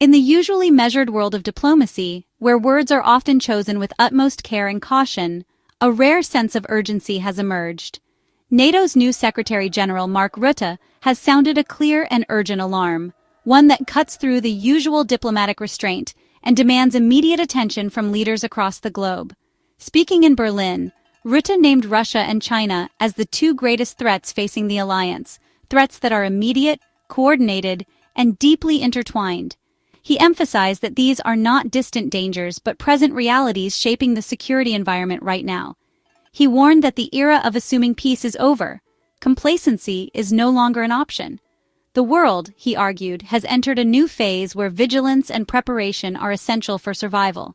In the usually measured world of diplomacy, where words are often chosen with utmost care and caution, a rare sense of urgency has emerged. NATO's new Secretary-General Mark Rutte has sounded a clear and urgent alarm, one that cuts through the usual diplomatic restraint and demands immediate attention from leaders across the globe. Speaking in Berlin, Rutte named Russia and China as the two greatest threats facing the alliance, threats that are immediate, coordinated, and deeply intertwined. He emphasized that these are not distant dangers but present realities shaping the security environment right now. He warned that the era of assuming peace is over. Complacency is no longer an option. The world, he argued, has entered a new phase where vigilance and preparation are essential for survival.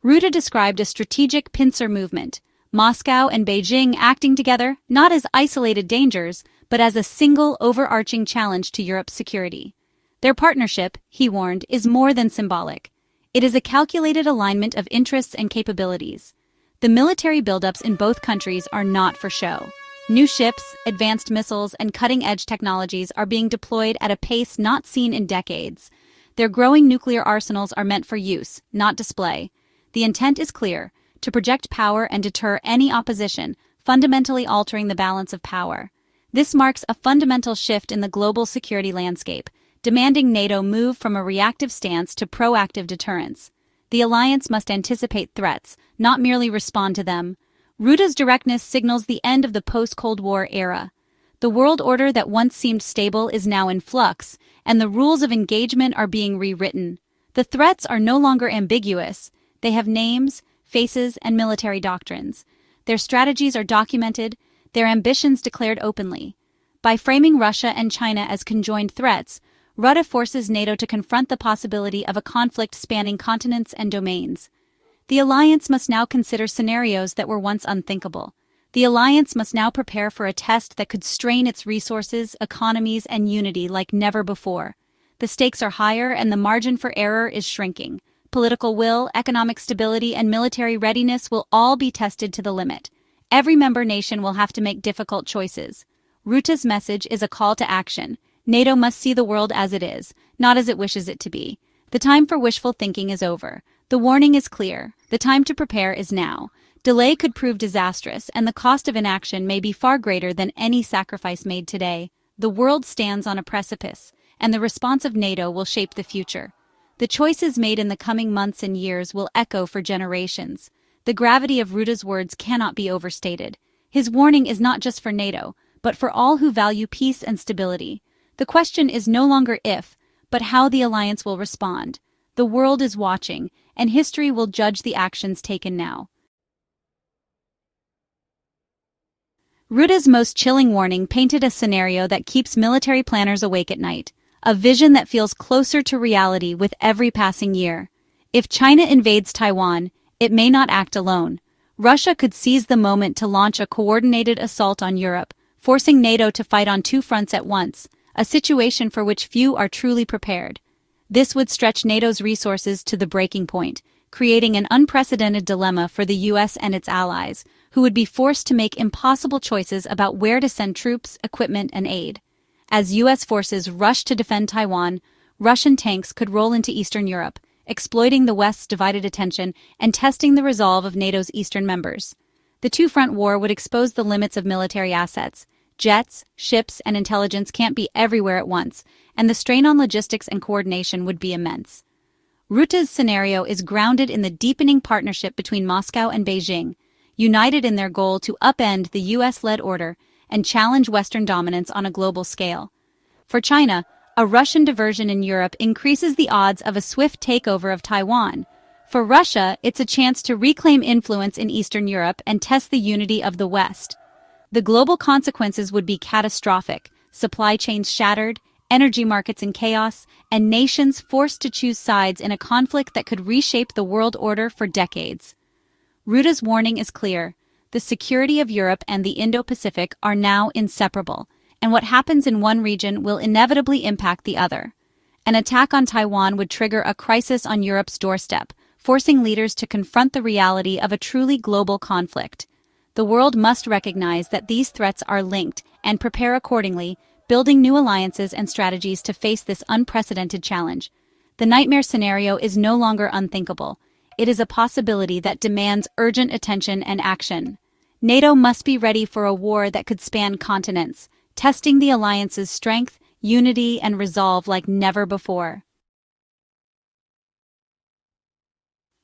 Rutte described a strategic pincer movement, Moscow and Beijing acting together not as isolated dangers, but as a single overarching challenge to Europe's security. Their partnership, he warned, is more than symbolic. It is a calculated alignment of interests and capabilities. The military buildups in both countries are not for show. New ships, advanced missiles, and cutting-edge technologies are being deployed at a pace not seen in decades. Their growing nuclear arsenals are meant for use, not display. The intent is clear: to project power and deter any opposition, fundamentally altering the balance of power. This marks a fundamental shift in the global security landscape, demanding NATO move from a reactive stance to proactive deterrence. The alliance must anticipate threats, not merely respond to them. Rutte's directness signals the end of the post-Cold War era. The world order that once seemed stable is now in flux, and the rules of engagement are being rewritten. The threats are no longer ambiguous. They have names, faces, and military doctrines. Their strategies are documented, their ambitions declared openly. By framing Russia and China as conjoined threats, Rutte forces NATO to confront the possibility of a conflict spanning continents and domains. The alliance must now consider scenarios that were once unthinkable. The alliance must now prepare for a test that could strain its resources, economies, and unity like never before. The stakes are higher and the margin for error is shrinking. Political will, economic stability, and military readiness will all be tested to the limit. Every member nation will have to make difficult choices. Rutte's message is a call to action. NATO must see the world as it is, not as it wishes it to be. The time for wishful thinking is over. The warning is clear. The time to prepare is now. Delay could prove disastrous, and the cost of inaction may be far greater than any sacrifice made today. The world stands on a precipice, and the response of NATO will shape the future. The choices made in the coming months and years will echo for generations. The gravity of Rutte's words cannot be overstated. His warning is not just for NATO, but for all who value peace and stability. The question is no longer if, but how the alliance will respond. The world is watching, and history will judge the actions taken now. Rutte's most chilling warning painted a scenario that keeps military planners awake at night, a vision that feels closer to reality with every passing year. If China invades Taiwan, it may not act alone. Russia could seize the moment to launch a coordinated assault on Europe, forcing NATO to fight on two fronts at once, a situation for which few are truly prepared. This would stretch NATO's resources to the breaking point, creating an unprecedented dilemma for the US and its allies, who would be forced to make impossible choices about where to send troops, equipment, and aid. As US forces rush to defend Taiwan, Russian tanks could roll into Eastern Europe, exploiting the West's divided attention and testing the resolve of NATO's eastern members. The two-front war would expose the limits of military assets. Jets, ships, and intelligence can't be everywhere at once, and the strain on logistics and coordination would be immense. Rutte's scenario is grounded in the deepening partnership between Moscow and Beijing, united in their goal to upend the US-led order and challenge Western dominance on a global scale. For China, a Russian diversion in Europe increases the odds of a swift takeover of Taiwan. For Russia, it's a chance to reclaim influence in Eastern Europe and test the unity of the West. The global consequences would be catastrophic: supply chains shattered, energy markets in chaos, and nations forced to choose sides in a conflict that could reshape the world order for decades. Rutte's warning is clear: the security of Europe and the Indo-Pacific are now inseparable, and what happens in one region will inevitably impact the other. An attack on Taiwan would trigger a crisis on Europe's doorstep, forcing leaders to confront the reality of a truly global conflict. The world must recognize that these threats are linked and prepare accordingly, building new alliances and strategies to face this unprecedented challenge. the nightmare scenario is no longer unthinkable. It is a possibility that demands urgent attention and action. NATO must be ready for a war that could span continents, testing the alliance's strength, unity, and resolve like never before.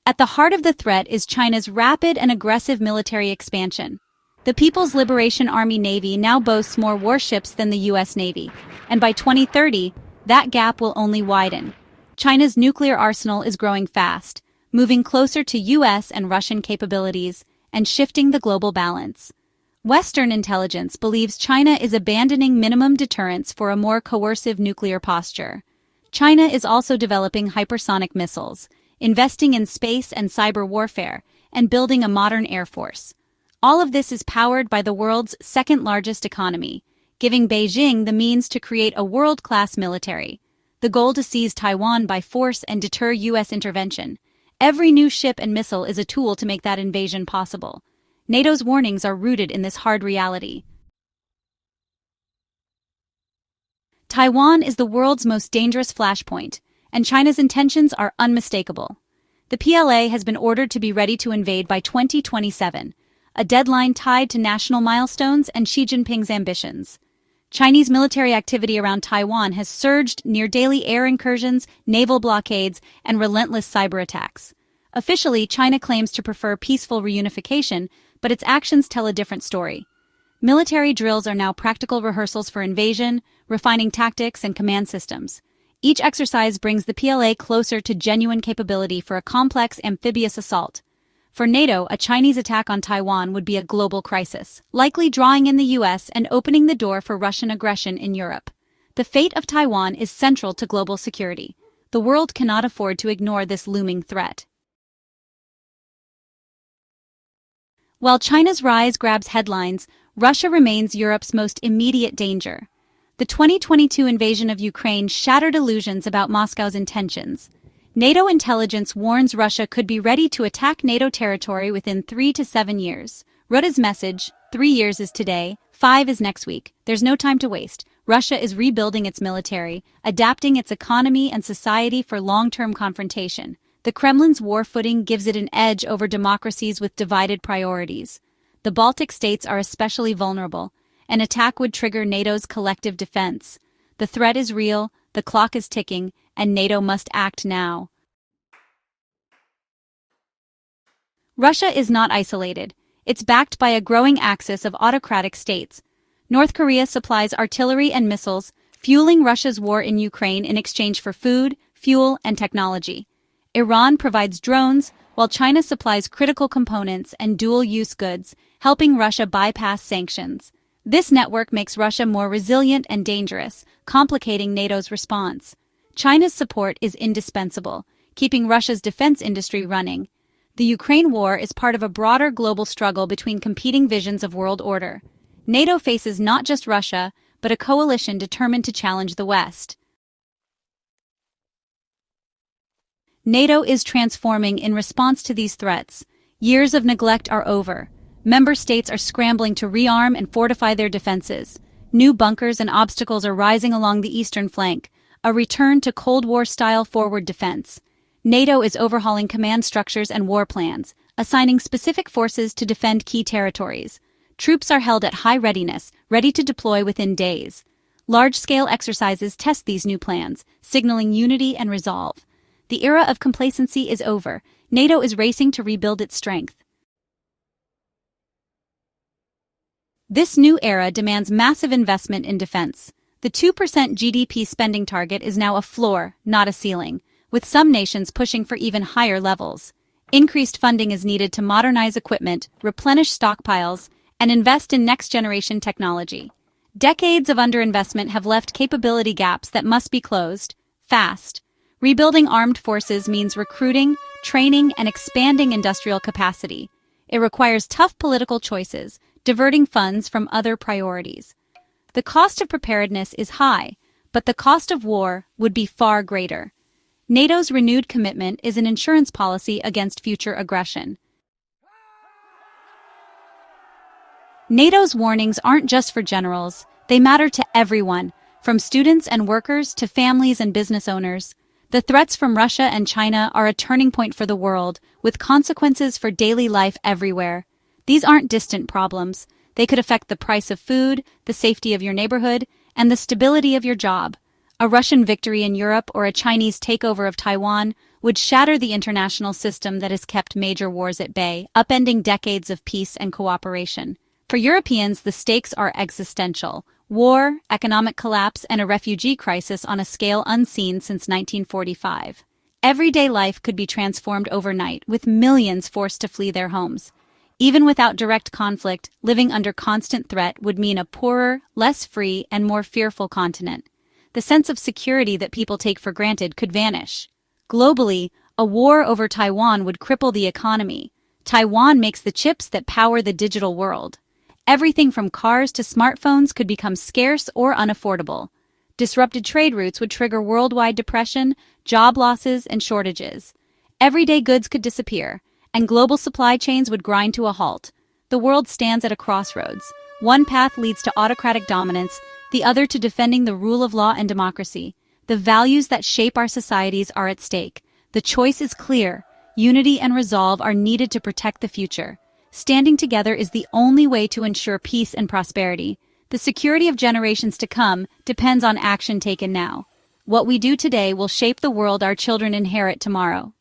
At the heart of the threat is China's rapid and aggressive military expansion. The People's Liberation Army Navy now boasts more warships than the U.S. Navy, and by 2030, that gap will only widen. China's nuclear arsenal is growing fast, moving closer to U.S. and Russian capabilities and shifting the global balance. Western intelligence believes China is abandoning minimum deterrence for a more coercive nuclear posture. China is also developing hypersonic missiles, investing in space and cyber warfare, and building a modern air force. All of this is powered by the world's second-largest economy, giving Beijing the means to create a world-class military. The goal to seize Taiwan by force and deter U.S. intervention. Every new ship and missile is a tool to make that invasion possible. NATO's warnings are rooted in this hard reality. Taiwan is the world's most dangerous flashpoint, and China's intentions are unmistakable. The PLA has been ordered to be ready to invade by 2027, a deadline tied to national milestones and Xi Jinping's ambitions. Chinese military activity around Taiwan has surged near daily air incursions, naval blockades, and relentless cyber attacks. Officially, China claims to prefer peaceful reunification, but its actions tell a different story. Military drills are now practical rehearsals for invasion, refining tactics and command systems. Each exercise brings the PLA closer to genuine capability for a complex amphibious assault. For NATO, a Chinese attack on Taiwan would be a global crisis, likely drawing in the U.S. and opening the door for Russian aggression in Europe. The fate of Taiwan is central to global security. The world cannot afford to ignore this looming threat. While China's rise grabs headlines, Russia remains Europe's most immediate danger. The 2022 invasion of Ukraine shattered illusions about Moscow's intentions. NATO intelligence warns Russia could be ready to attack NATO territory within 3 to 7 years. Rutte's message, 3 years is today, 5 is next week. There's no time to waste. Russia is rebuilding its military, adapting its economy and society for long-term confrontation. The Kremlin's war footing gives it an edge over democracies with divided priorities. The Baltic states are especially vulnerable. An attack would trigger NATO's collective defense. The threat is real, the clock is ticking, and NATO must act now. Russia is not isolated. It's backed by a growing axis of autocratic states. North Korea supplies artillery and missiles, fueling Russia's war in Ukraine in exchange for food, fuel, and technology. Iran provides drones, while China supplies critical components and dual-use goods, helping Russia bypass sanctions. This network makes Russia more resilient and dangerous, complicating NATO's response. China's support is indispensable, keeping Russia's defense industry running. The Ukraine war is part of a broader global struggle between competing visions of world order. NATO faces not just Russia, but a coalition determined to challenge the West. NATO is transforming in response to these threats. Years of neglect are over. Member states are scrambling to rearm and fortify their defenses. New bunkers and obstacles are rising along the eastern flank, a return to Cold War-style forward defense. NATO is overhauling command structures and war plans, assigning specific forces to defend key territories. Troops are held at high readiness, ready to deploy within days. Large-scale exercises test these new plans, signaling unity and resolve. The era of complacency is over. NATO is racing to rebuild its strength. This new era demands massive investment in defense. The 2% GDP spending target is now a floor, not a ceiling, with some nations pushing for even higher levels. Increased funding is needed to modernize equipment, replenish stockpiles, and invest in next-generation technology. Decades of underinvestment have left capability gaps that must be closed, fast. Rebuilding armed forces means recruiting, training, and expanding industrial capacity. It requires tough political choices, diverting funds from other priorities. The cost of preparedness is high, but the cost of war would be far greater. NATO's renewed commitment is an insurance policy against future aggression. NATO's warnings aren't just for generals, they matter to everyone, from students and workers to families and business owners. The threats from Russia and China are a turning point for the world, with consequences for daily life everywhere. These aren't distant problems. They could affect the price of food, the safety of your neighborhood, and the stability of your job. A Russian victory in Europe or a Chinese takeover of Taiwan would shatter the international system that has kept major wars at bay, upending decades of peace and cooperation. For Europeans, the stakes are existential: war, economic collapse, and a refugee crisis on a scale unseen since 1945. Everyday life could be transformed overnight, with millions forced to flee their homes. Even without direct conflict, living under constant threat would mean a poorer, less free, and more fearful continent. The sense of security that people take for granted could vanish. Globally, a war over Taiwan would cripple the economy. Taiwan makes the chips that power the digital world. Everything from cars to smartphones could become scarce or unaffordable. Disrupted trade routes would trigger worldwide depression, job losses, and shortages. Everyday goods could disappear, and global supply chains would grind to a halt. The world stands at a crossroads. One path leads to autocratic dominance, the other to defending the rule of law and democracy. The values that shape our societies are at stake. The choice is clear. Unity and resolve are needed to protect the future. Standing together is the only way to ensure peace and prosperity. The security of generations to come depends on action taken now. What we do today will shape the world our children inherit tomorrow.